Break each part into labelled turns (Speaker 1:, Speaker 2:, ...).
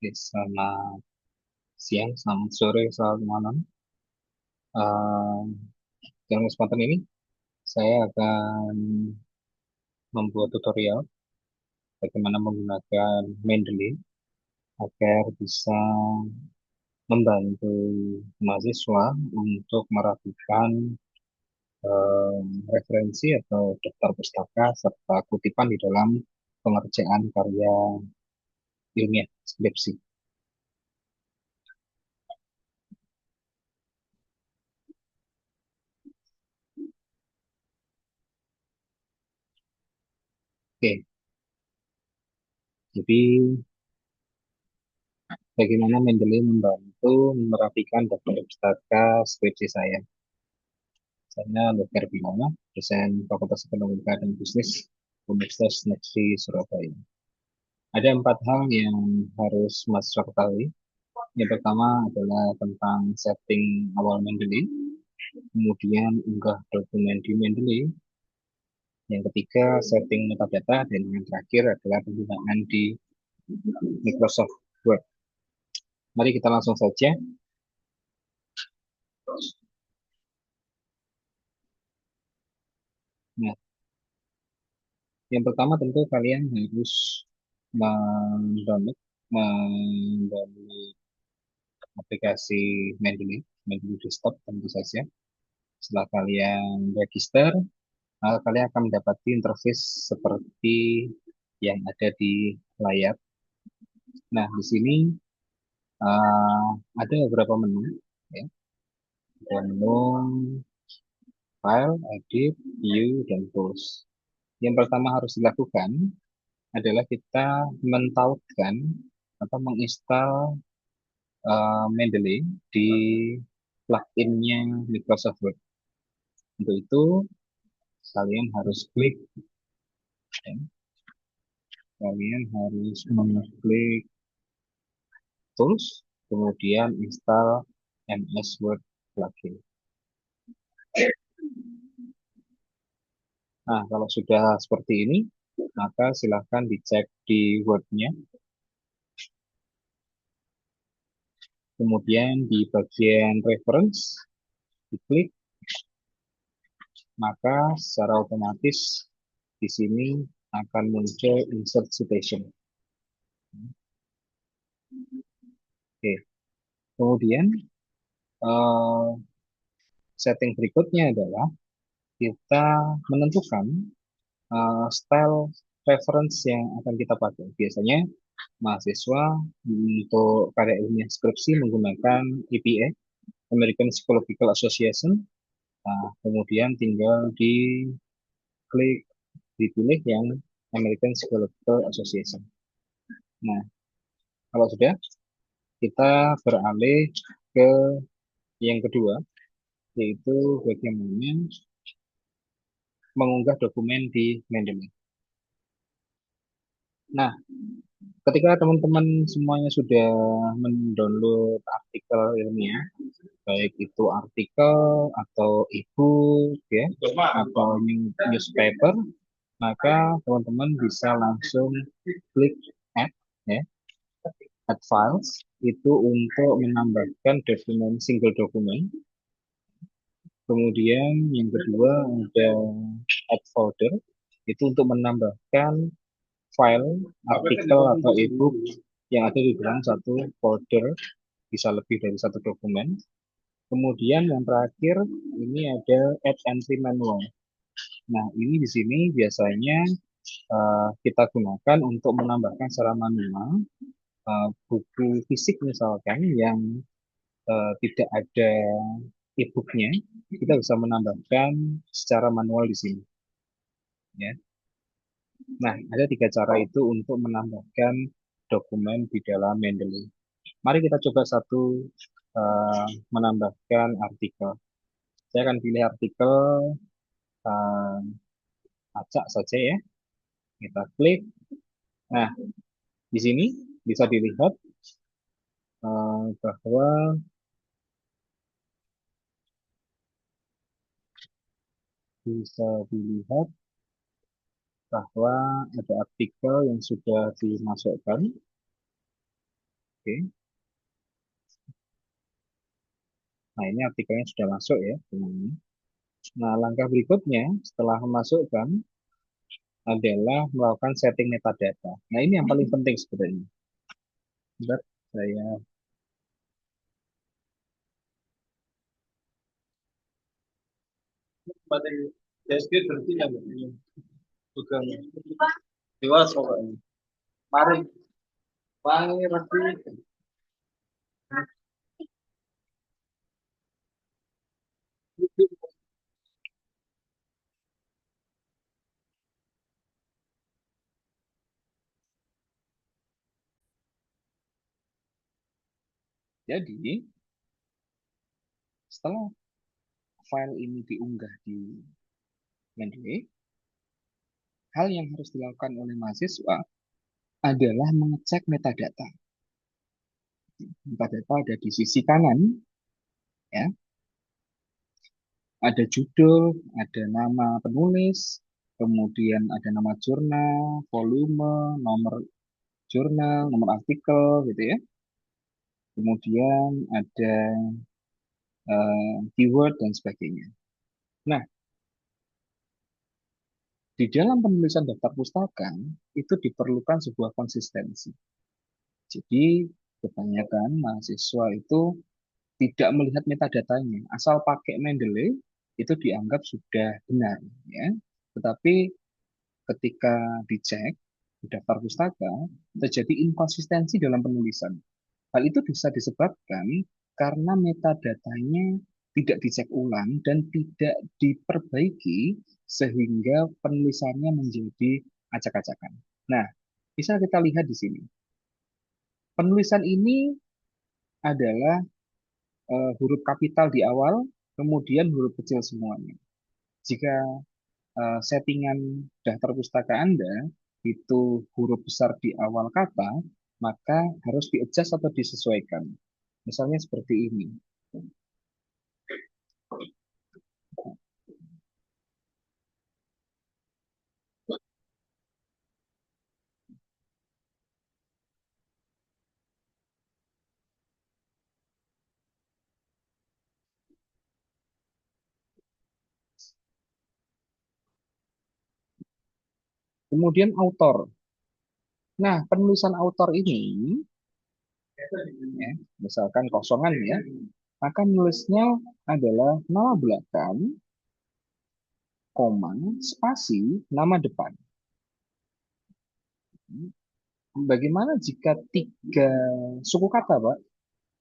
Speaker 1: Oke, selamat siang, selamat sore, selamat malam. Eh, Dalam kesempatan ini, saya akan membuat tutorial bagaimana menggunakan Mendeley agar bisa membantu mahasiswa untuk merapikan eh, referensi atau daftar pustaka serta kutipan di dalam pengerjaan karya ilmiah skripsi. Oke, jadi bagaimana Mendeley membantu merapikan daftar pustaka skripsi saya. Saya Dokter Bima, dosen Fakultas Ekonomi dan Bisnis Universitas Negeri Surabaya. Ada 4 hal yang harus Mas ketahui. Yang pertama adalah tentang setting awal Mendeley, kemudian unggah dokumen di Mendeley, yang ketiga setting metadata, dan yang terakhir adalah penggunaan di Microsoft Word. Mari kita langsung saja. Nah, yang pertama tentu kalian harus mendownload mendownload aplikasi Mendeley, Mendeley Desktop tentu saja. Setelah kalian register, maka kalian akan mendapati interface seperti yang ada di layar. Nah, di sini uh, ada beberapa menu, ya. Ada menu file, edit, view, dan tools. Yang pertama harus dilakukan adalah kita mentautkan atau menginstal Mendeley di pluginnya Microsoft Word. Untuk itu, kalian harus klik, ya, kalian harus mengklik tools, kemudian install MS Word plugin. Nah, kalau sudah seperti ini, maka silahkan dicek di Word-nya. Kemudian di bagian reference, diklik, maka secara otomatis di sini akan muncul insert citation. Oke. Kemudian eh, setting berikutnya adalah kita menentukan style reference yang akan kita pakai. Biasanya mahasiswa untuk karya ilmiah skripsi menggunakan APA, American Psychological Association. Nah, kemudian tinggal diklik, dipilih yang American Psychological Association. Nah, kalau sudah, kita beralih ke yang kedua, yaitu bagaimana mengunggah dokumen di Mendeley. Nah, ketika teman-teman semuanya sudah mendownload artikel ilmiah, baik itu artikel atau e-book, ya, atau newspaper, maka teman-teman bisa langsung klik add, ya, add files, itu untuk menambahkan dokumen, single dokumen. Kemudian yang kedua ada add folder, itu untuk menambahkan file, artikel atau e-book yang ada di dalam satu folder, bisa lebih dari satu dokumen. Kemudian yang terakhir ini ada add entry manual. Nah, ini di sini biasanya kita gunakan untuk menambahkan secara manual buku fisik misalkan yang tidak ada e-booknya, kita bisa menambahkan secara manual di sini. Ya. Nah, ada 3 cara itu untuk menambahkan dokumen di dalam Mendeley. Mari kita coba satu menambahkan artikel. Saya akan pilih artikel uh, acak saja, ya. Kita klik. Nah, di sini bisa dilihat bahwa bisa dilihat bahwa ada artikel yang sudah dimasukkan. Oke. Nah, ini artikelnya sudah masuk ya. Nah, langkah berikutnya setelah memasukkan adalah melakukan setting metadata. Nah, ini yang paling penting sebenarnya. Bentar, saya pada JSG berarti ya bukan dewas pokoknya. Mari, mari berarti. Jadi, setelah file ini diunggah di Mendeley, hal yang harus dilakukan oleh mahasiswa adalah mengecek metadata. Metadata ada di sisi kanan, ya. Ada judul, ada nama penulis, kemudian ada nama jurnal, volume, nomor jurnal, nomor artikel, gitu ya. Kemudian ada keyword dan sebagainya. Nah, di dalam penulisan daftar pustaka itu diperlukan sebuah konsistensi. Jadi, kebanyakan mahasiswa itu tidak melihat metadatanya, asal pakai Mendeley itu dianggap sudah benar, ya. Tetapi ketika dicek di daftar pustaka terjadi inkonsistensi dalam penulisan. Hal itu bisa disebabkan karena metadatanya tidak dicek ulang dan tidak diperbaiki sehingga penulisannya menjadi acak-acakan. Nah, bisa kita lihat di sini. Penulisan ini adalah huruf kapital di awal, kemudian huruf kecil semuanya. Jika settingan daftar pustaka Anda itu huruf besar di awal kata, maka harus di-adjust atau disesuaikan. Misalnya seperti ini. Kemudian autor. Nah, penulisan autor ini, ya, misalkan kosongan ya, maka nulisnya adalah nama belakang, koma, spasi, nama depan. Bagaimana jika tiga suku kata, Pak?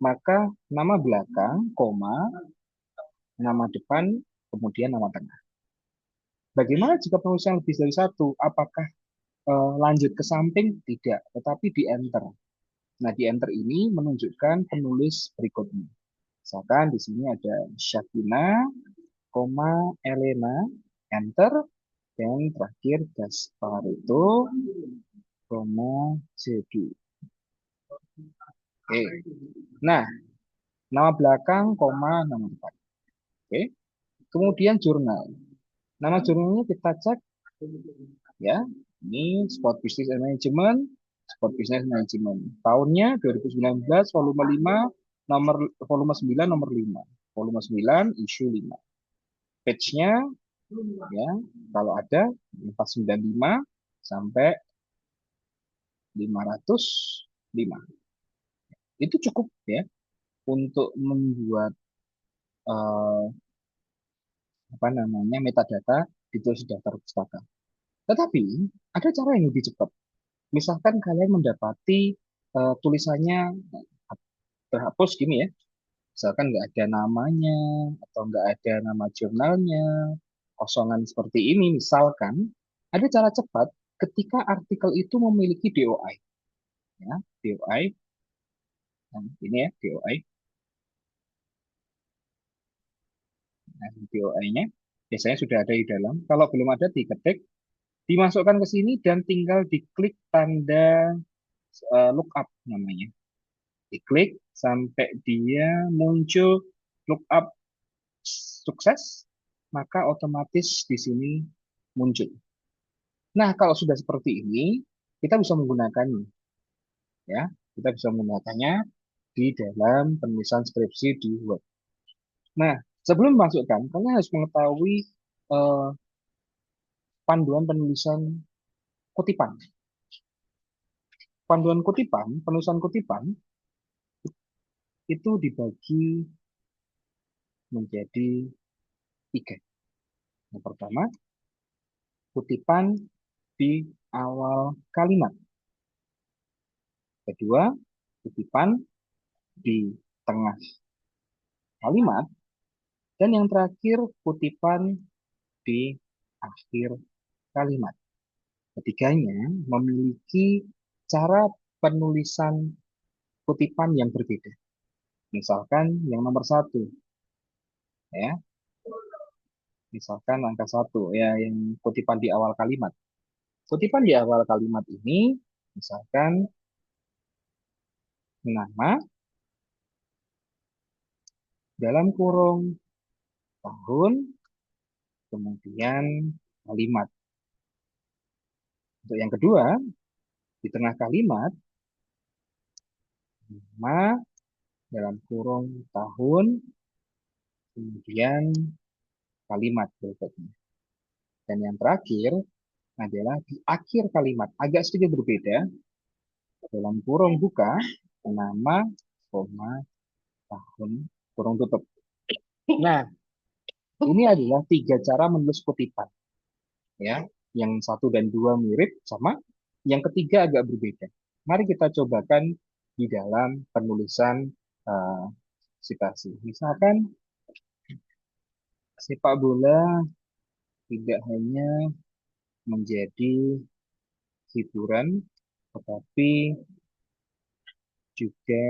Speaker 1: Maka nama belakang, koma, nama depan, kemudian nama tengah. Bagaimana jika penulisan lebih dari satu? Apakah lanjut ke samping? Tidak, tetapi di enter. Nah, di enter ini menunjukkan penulis berikutnya. Misalkan di sini ada Syakina, koma, Elena, enter, dan terakhir Gaspar itu, koma, Jadi. Oke. Nah, nama belakang, koma, nama depan. Oke. Kemudian jurnal. Nama jurnalnya kita cek ya. Ini Sport Business and Management, Sport Business Management. Tahunnya 2019, volume 5, nomor volume 9, nomor 5. Volume 9, issue 5. Page-nya ya, kalau ada 495 sampai 505. Itu cukup ya untuk membuat eh, apa namanya metadata di daftar pustaka. Tetapi ada cara yang lebih cepat. Misalkan kalian mendapati tulisannya terhapus gini ya, misalkan nggak ada namanya atau nggak ada nama jurnalnya, kosongan seperti ini misalkan, ada cara cepat ketika artikel itu memiliki DOI. Ya, DOI, nah, ini ya DOI, nah, DOI-nya biasanya sudah ada di dalam. Kalau belum ada, diketik, dimasukkan ke sini dan tinggal diklik tanda lookup namanya. Diklik sampai dia muncul lookup sukses, maka otomatis di sini muncul. Nah, kalau sudah seperti ini, kita bisa menggunakannya, ya. Kita bisa menggunakannya di dalam penulisan skripsi di Word. Nah, sebelum masukkan, kalian harus mengetahui eh, panduan penulisan kutipan. Panduan kutipan, penulisan kutipan itu dibagi menjadi tiga. Yang pertama, kutipan di awal kalimat. Kedua, kutipan di tengah kalimat. Dan yang terakhir, kutipan di akhir kalimat. Ketiganya memiliki cara penulisan kutipan yang berbeda. Misalkan yang nomor satu, ya, misalkan angka satu, ya, yang kutipan di awal kalimat. Kutipan di awal kalimat ini, misalkan nama dalam kurung tahun, kemudian kalimat. Untuk yang kedua, di tengah kalimat, nama dalam kurung tahun, kemudian kalimat berikutnya. Dan yang terakhir adalah di akhir kalimat, agak sedikit berbeda, dalam kurung buka, nama, koma, tahun, kurung tutup. Nah, ini adalah tiga cara menulis kutipan. Ya, yang satu dan dua mirip sama, yang ketiga agak berbeda. Mari kita cobakan di dalam penulisan uh, citasi. Misalkan sepak bola tidak hanya menjadi hiburan, tetapi juga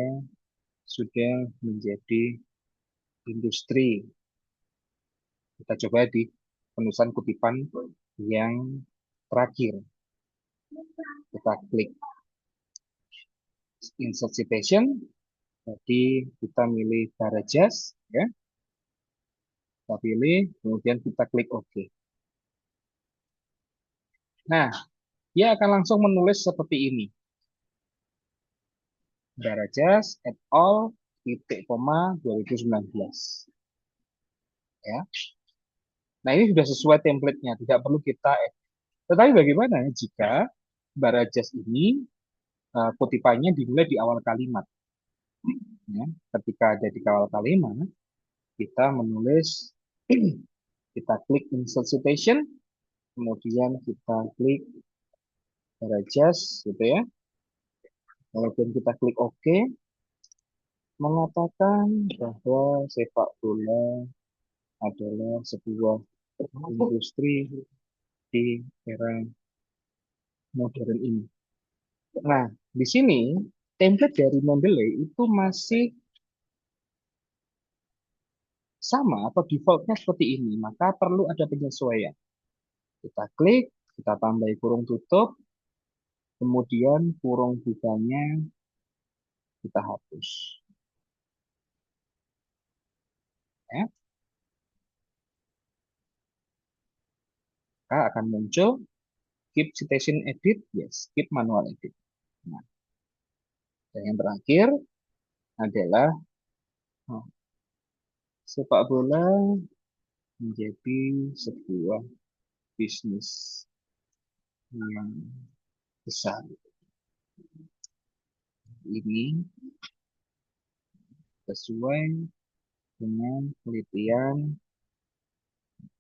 Speaker 1: sudah menjadi industri. Kita coba di penulisan kutipan yang terakhir. Kita klik insert citation. Jadi kita milih Barajas, ya. Kita pilih, kemudian kita klik OK. Nah, dia akan langsung menulis seperti ini. Barajas et al. Titik koma 2019. Ya. Nah, ini sudah sesuai template-nya, tidak perlu kita edit. Tetapi bagaimana jika Barajas ini kutipannya dimulai di awal kalimat? Ya, ketika ada di awal kalimat, kita menulis, kita klik insert citation, kemudian kita klik Barajas, gitu ya. Kemudian kita klik OK, mengatakan bahwa sepak bola adalah sebuah industri di era modern ini. Nah, di sini template dari Mendeley itu masih sama atau defaultnya seperti ini, maka perlu ada penyesuaian. Kita klik, kita tambahi kurung tutup, kemudian kurung bukanya kita hapus. Ya, maka akan muncul keep citation edit, yes, keep manual edit. Nah, dan yang terakhir adalah sepak bola menjadi sebuah bisnis yang besar. Ini sesuai dengan penelitian,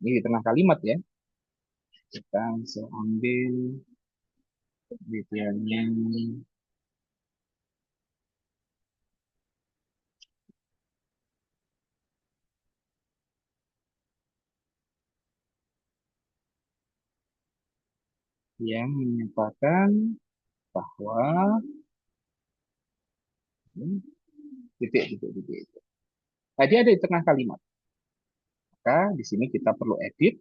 Speaker 1: ini di tengah kalimat ya, kita bisa ambil penelitiannya yang menyatakan bahwa titik. Tadi ada di tengah kalimat, maka di sini kita perlu edit,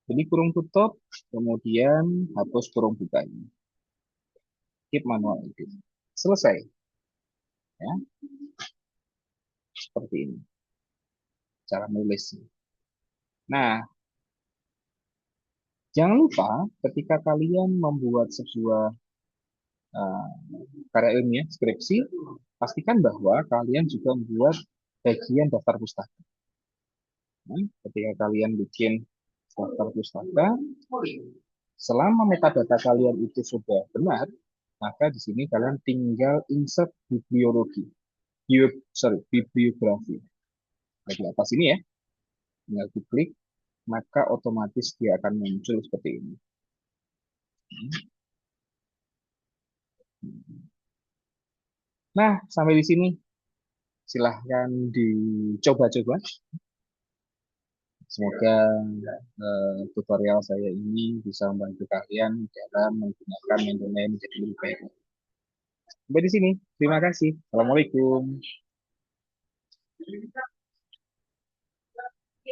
Speaker 1: jadi kurung tutup, kemudian hapus kurung bukanya, keep manual edit, selesai, ya, seperti ini cara menulisnya. Nah, jangan lupa ketika kalian membuat sebuah uh, karya ilmiah, skripsi, pastikan bahwa kalian juga membuat bagian daftar pustaka. Nah, ketika kalian bikin daftar pustaka, selama metadata kalian itu sudah benar, maka di sini kalian tinggal insert bibliologi, bibliografi. Nah, di atas ini ya, tinggal diklik, maka otomatis dia akan muncul seperti ini. Nah, sampai di sini silahkan dicoba-coba. Semoga tutorial saya ini bisa membantu kalian dalam menggunakan Mendeley menjadi lebih baik. Sampai di sini. Terima kasih. Assalamualaikum.